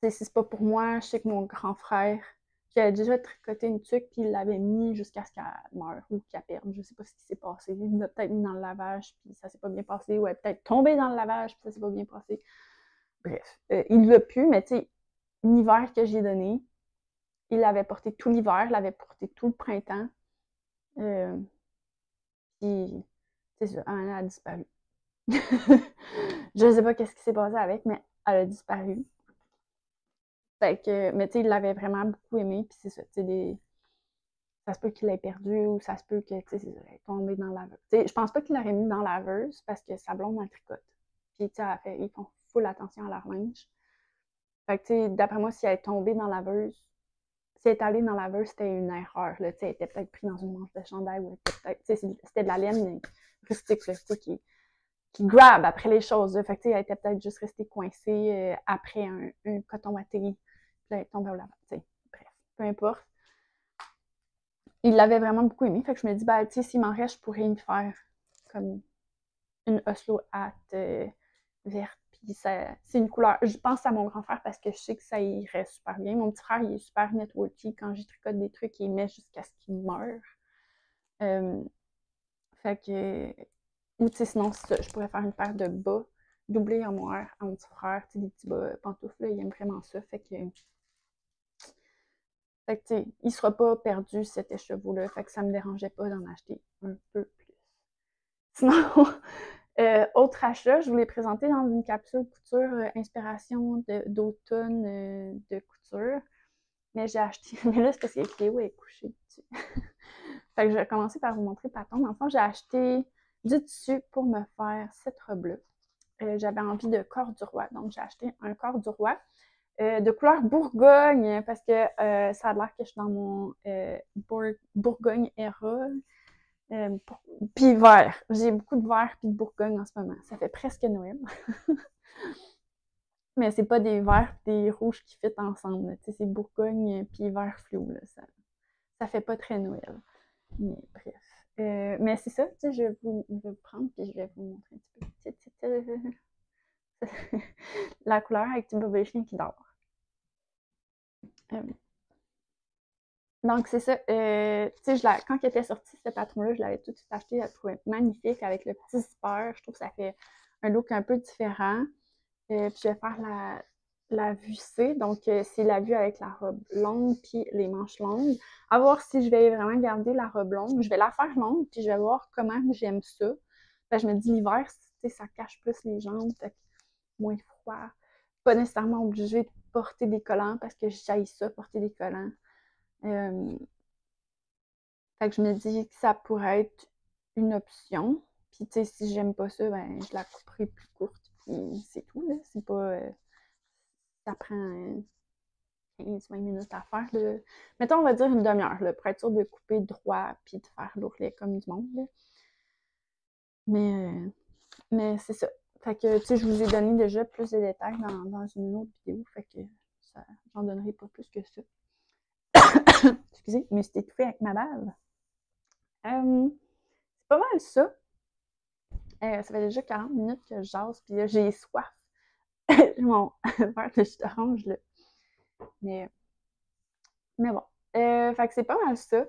si c'est pas pour moi, je sais que mon grand frère, qui a déjà tricoté une tuque, puis il l'avait mis jusqu'à ce qu'elle meure ou qu'elle perde. Je sais pas ce qui s'est passé. Il l'a peut-être mis dans le lavage, puis ça s'est pas bien passé, ou elle est peut-être tombée dans le lavage, puis ça s'est pas bien passé. Bref, il l'a pu, mais tu sais, l'hiver que j'ai donné, il l'avait porté tout l'hiver, il l'avait porté tout le printemps. Puis, c'est ça, elle a disparu. Je sais pas qu'est-ce qui s'est passé avec, mais elle a disparu. Fait que, mais tu sais, il l'avait vraiment beaucoup aimé, puis c'est ça, tu sais, ça se peut qu'il l'ait perdu, ou ça se peut que, tu sais, il est tombé dans la laveuse. Tu sais, je pense pas qu'il l'aurait mis dans la laveuse, parce que sa blonde, elle tricote. Puis, tu sais, ils font full attention à leur linge. Fait que, tu sais, d'après moi, si elle est tombée dans la laveuse, si elle est allée dans la laveuse, c'était une erreur, là, tu sais, elle était peut-être prise dans une manche de chandail, ou peut-être, tu sais, c'était de la laine rustique, là, tu sais, qui grab après les choses. Fait que, tu sais, elle était peut-être juste restée coincée après un coton watté. Puis là, elle est tombée au lavabo. Bref, peu importe. Il l'avait vraiment beaucoup aimé. Fait que je me dis, ben, tu sais, s'il m'en reste, je pourrais me faire comme une Oslo hat verte. Puis c'est une couleur. Je pense à mon grand frère parce que je sais que ça irait super bien. Mon petit frère, il est super networky. Quand j'y tricote des trucs, il met jusqu'à ce qu'il meure. Fait que. Ou tu sais, sinon, je pourrais faire une paire de bas doublés en moire à mon petit frère. Tu sais, des petits bas pantoufles, là, il aime vraiment ça. Fait que tu sais, il sera pas perdu cet écheveau-là. Fait que ça me dérangeait pas d'en acheter un peu plus. Sinon, autre achat, je vous l'ai présenté dans une capsule couture inspiration d'automne de couture. Mais j'ai acheté. Mais là, c'est parce que Cléo est couchée dessus. Fait que je vais commencer par vous montrer le patron. Dans le fond, j'ai acheté du tissu pour me faire cette robe-là. J'avais envie de corps du roi. Donc, j'ai acheté un corps du roi de couleur Bourgogne parce que ça a l'air que je suis dans mon Bourgogne era. Puis vert. J'ai beaucoup de vert puis de Bourgogne en ce moment. Ça fait presque Noël. Mais c'est pas des verts et des rouges qui fit ensemble. C'est Bourgogne puis vert fluo. Là. Ça fait pas très Noël. Mais bref. Mais c'est ça, je vais vous prendre puis je vais vous montrer un petit peu. La couleur avec du bébé chien qui dort. Donc, c'est ça. Tu sais, quand elle était sortie, ce patron-là, je l'avais tout de suite acheté. Je la trouvais magnifique avec le petit zipper. Je trouve que ça fait un look un peu différent. Puis, je vais faire la vue C. Donc, c'est la vue avec la robe longue puis les manches longues. À voir si je vais vraiment garder la robe longue. Je vais la faire longue, puis je vais voir comment j'aime ça. Je me dis, l'hiver, tu sais, ça cache plus les jambes, fait que moins froid. Pas nécessairement obligé de porter des collants parce que j'haïs ça, porter des collants. Euh, Fait que je me dis que ça pourrait être une option. Puis, tu sais, si j'aime pas ça, ben, je la couperai plus courte. Puis, c'est tout, là. C'est pas. Ça prend 15-20 minutes à faire, là. Mettons, on va dire une demi-heure, là, pour être sûr de couper droit puis de faire l'ourlet comme du monde, là. Mais, mais c'est ça. Fait que, tu sais, je vous ai donné déjà plus de détails dans une autre vidéo. Fait que j'en donnerai pas plus que ça. Excusez, mais c'était étouffé avec ma bave. C'est pas mal ça. Ça fait déjà 40 minutes que je jase, puis là, j'ai soif. Mon verre de jus d'orange, là. Mais, mais bon. Fait que c'est pas mal ça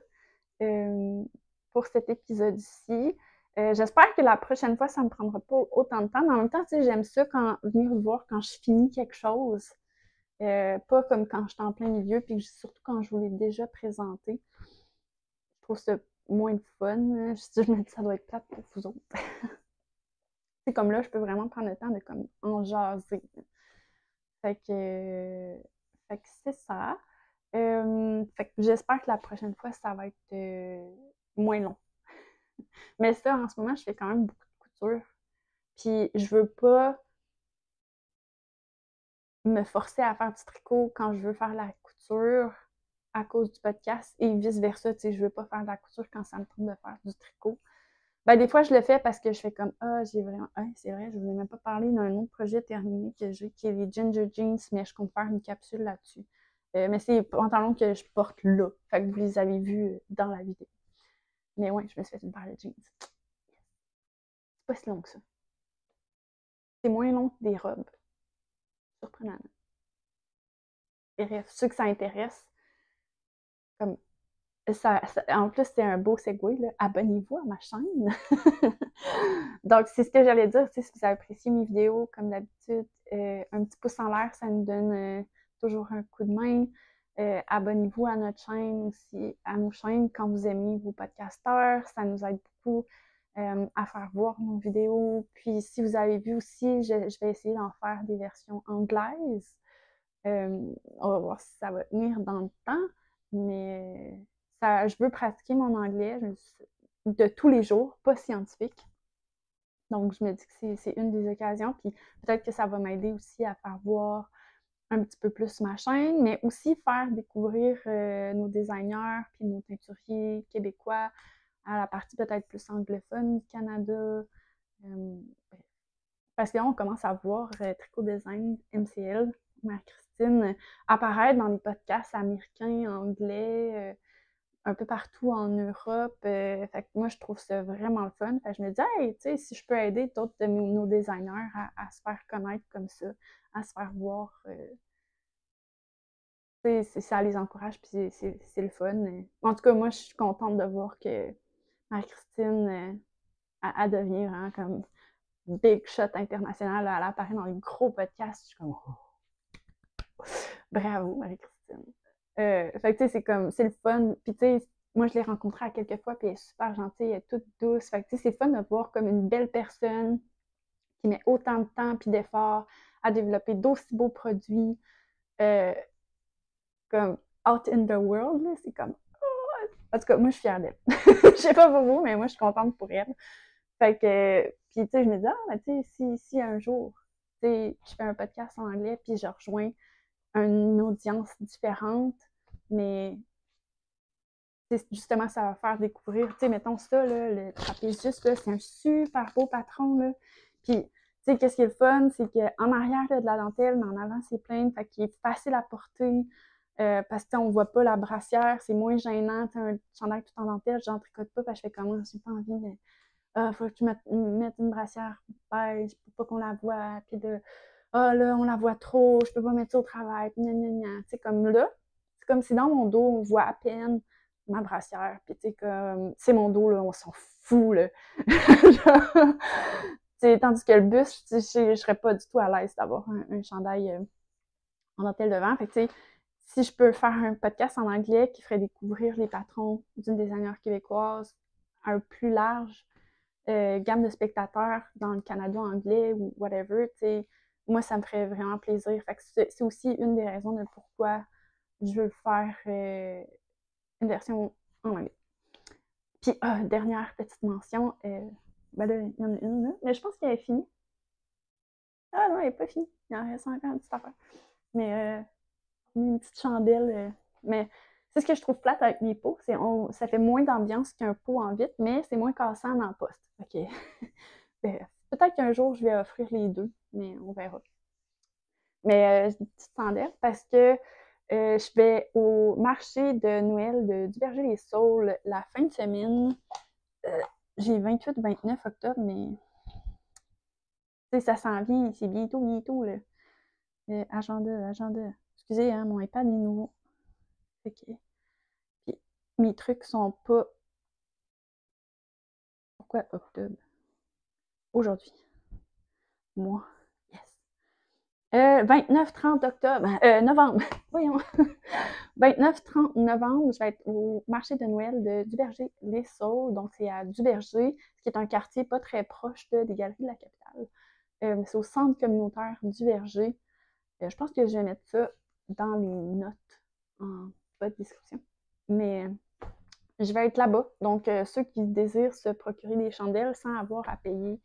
pour cet épisode-ci. J'espère que la prochaine fois, ça me prendra pas autant de temps. Mais en même temps, tu sais, j'aime ça venir vous voir quand je finis quelque chose. Pas comme quand je suis en plein milieu, puis surtout quand je vous l'ai déjà présenté. Je trouve ça moins de fun. Je me dis, ça doit être plate pour vous autres. C'est comme là, je peux vraiment prendre le temps de comme en jaser. Fait que, fait que c'est ça. Fait que j'espère que la prochaine fois, ça va être moins long. Mais ça, en ce moment, je fais quand même beaucoup de couture. Puis je veux pas me forcer à faire du tricot quand je veux faire la couture à cause du podcast et vice-versa. Tu sais, je veux pas faire de la couture quand ça me tente de faire du tricot. Ben, des fois, je le fais parce que je fais comme ah, j'ai vraiment. Ah, c'est vrai, je ne vous ai même pas parlé d'un autre projet terminé que j'ai, qui est les Ginger Jeans, mais je compte faire une capsule là-dessus. Mais c'est les pantalons que je porte là. Fait que vous les avez vus dans la vidéo. Mais ouais, je me suis fait une paire de jeans. C'est pas si long que ça. C'est moins long que des robes. Surprenant. Bref, ceux que ça intéresse, comme en plus, c'est un beau segue, là. Abonnez-vous à ma chaîne. Donc, c'est ce que j'allais dire. Si vous avez apprécié mes vidéos, comme d'habitude, un petit pouce en l'air, ça nous donne toujours un coup de main. Abonnez-vous à notre chaîne aussi, à nos chaînes quand vous aimez vos podcasteurs. Ça nous aide beaucoup à faire voir nos vidéos. Puis, si vous avez vu aussi, je vais essayer d'en faire des versions anglaises. On va voir si ça va tenir dans le temps, mais je veux pratiquer mon anglais de tous les jours, pas scientifique. Donc, je me dis que c'est une des occasions. Puis peut-être que ça va m'aider aussi à faire voir un petit peu plus ma chaîne, mais aussi faire découvrir nos designers puis nos teinturiers québécois à la partie peut-être plus anglophone du Canada. Euh, parce que là, on commence à voir Tricot Design, MCL, Marie-Christine, apparaître dans les podcasts américains, anglais, un peu partout en Europe. Fait que moi, je trouve ça vraiment le fun. Fait que je me dis, hey, tu sais, si je peux aider d'autres de nos designers à se faire connaître comme ça, à se faire voir, ça les encourage, puis c'est le fun. En tout cas, moi, je suis contente de voir que Marie-Christine, elle devient vraiment comme big shot international. Elle apparaît dans les gros podcasts. Je suis comme, oh, bravo, Marie-Christine. Fait que, tu sais, c'est le fun. Puis, tu sais, moi, je l'ai rencontrée à quelques fois, puis elle est super gentille, elle est toute douce. Fait que, tu sais, c'est fun de voir comme une belle personne qui met autant de temps puis d'efforts à développer d'aussi beaux produits, euh, comme out in the world, là. C'est comme, oh! En tout cas, moi, je suis fière d'elle. Je sais pas pour vous, mais moi, je suis contente pour elle. Fait que, puis, tu sais, je me dis, ah, ben, tu sais, si un jour, tu sais, je fais un podcast en anglais, puis je rejoins une audience différente, mais justement, ça va faire découvrir, tu sais, mettons ça, là, le trapéziste, là, c'est un super beau patron, là. Puis, tu sais, qu'est-ce qui est le fun, c'est qu'en arrière, il y a de la dentelle, mais en avant, c'est plein, fait qu'il est facile à porter, parce que, on voit pas la brassière, c'est moins gênant, tu un chandail tout en dentelle, j'en tricote pas, parce que je fais comment, j'ai pas envie de, faut que tu mettes une brassière beige pour pas qu'on la voit, puis de, là, on la voit trop, je peux pas mettre ça au travail, puis gna, gna, gna. Tu sais, comme là, c'est comme c'est dans mon dos, on voit à peine ma brassière. Puis tu sais, comme, c'est mon dos, là, on s'en fout, là. Tandis que le bus, je serais pas du tout à l'aise d'avoir un chandail en dentelle devant. Fait que, tu sais, si je peux faire un podcast en anglais qui ferait découvrir les patrons d'une designer québécoise à un plus large gamme de spectateurs dans le Canada anglais ou whatever, tu sais, moi, ça me ferait vraiment plaisir. Fait que c'est aussi une des raisons de pourquoi je veux faire une version en anglais. Puis, dernière petite mention, ben là, il y en a une, là, mais je pense qu'elle est finie. Ah non, elle n'est pas finie. Il en reste encore une petite affaire. Mais une petite chandelle. Mais c'est ce que je trouve plate avec mes pots. Ça fait moins d'ambiance qu'un pot en vitre, mais c'est moins cassant dans le poste. OK. Peut-être qu'un jour, je vais offrir les deux, mais on verra. Mais j'ai une petite chandelle parce que je vais au marché de Noël de Duverger-les-Saules la fin de semaine. J'ai 28-29 octobre, mais ça s'en vient, c'est bientôt, là. Agenda. Excusez, hein, mon iPad est nouveau. Fait que, puis, mes trucs sont pas... Pourquoi octobre? Aujourd'hui. Moi. Yes. 29-30 octobre. Novembre. Voyons. 29-30 novembre, je vais être au marché de Noël de Duverger-les-Saules. Donc, c'est à Duverger, qui est un quartier pas très proche des galeries de la capitale. C'est au centre communautaire Duverger. Je pense que je vais mettre ça dans les notes en bas de description. Mais je vais être là-bas. Donc, ceux qui désirent se procurer des chandelles sans avoir à payer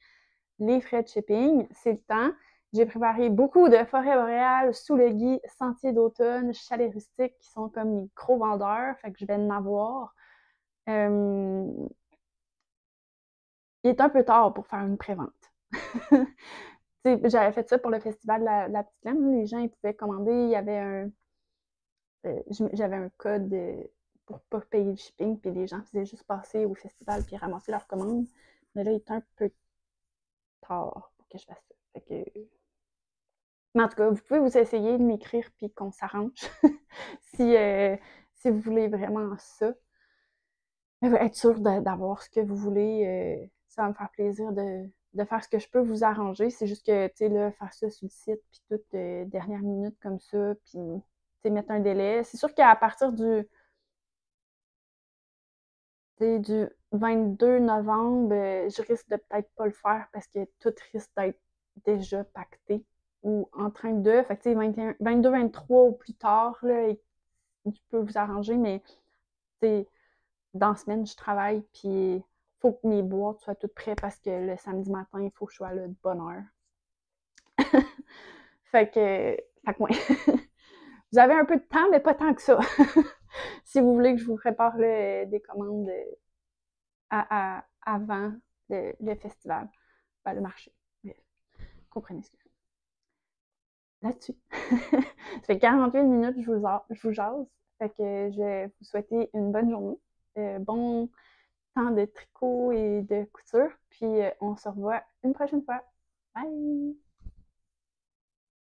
les frais de shipping, c'est le temps. J'ai préparé beaucoup de forêts boréales, sous le gui, sentiers d'automne, chalets rustiques qui sont comme les gros vendeurs. Fait que je vais en avoir. Il est un peu tard pour faire une prévente. J'avais fait ça pour le festival de la Petite Laine. Les gens ils pouvaient commander. Il y avait j'avais un code pour pas payer le shipping, puis les gens faisaient juste passer au festival puis ramasser leurs commandes. Mais là, il est un peu tard pour que je fasse ça. Fait que... Mais en tout cas, vous pouvez vous essayer de m'écrire puis qu'on s'arrange si vous voulez vraiment ça. Être sûr d'avoir ce que vous voulez, ça va me faire plaisir de faire ce que je peux vous arranger. C'est juste que, tu sais, là, faire ça sur le site, puis toute dernière minute comme ça, puis, tu sais, mettre un délai. C'est sûr qu'à partir du 22 novembre, je risque de peut-être pas le faire parce que tout risque d'être déjà pacté ou en train de. Fait que, tu sais, 22-23 ou plus tard, là, je peux vous arranger, mais, tu sais, dans la semaine, je travaille, puis il faut que mes boîtes soient toutes prêtes parce que le samedi matin, il faut que je sois là de bonne heure. Fait que ouais. Vous avez un peu de temps, mais pas tant que ça. Si vous voulez que je vous prépare des commandes avant le festival, ben, le marché. Mais, comprenez ce que je veux. Là-dessus. Ça fait 48 minutes que je vous jase. Fait que je vais vous souhaiter une bonne journée. Bon temps de tricot et de couture. Puis on se revoit une prochaine fois. Bye!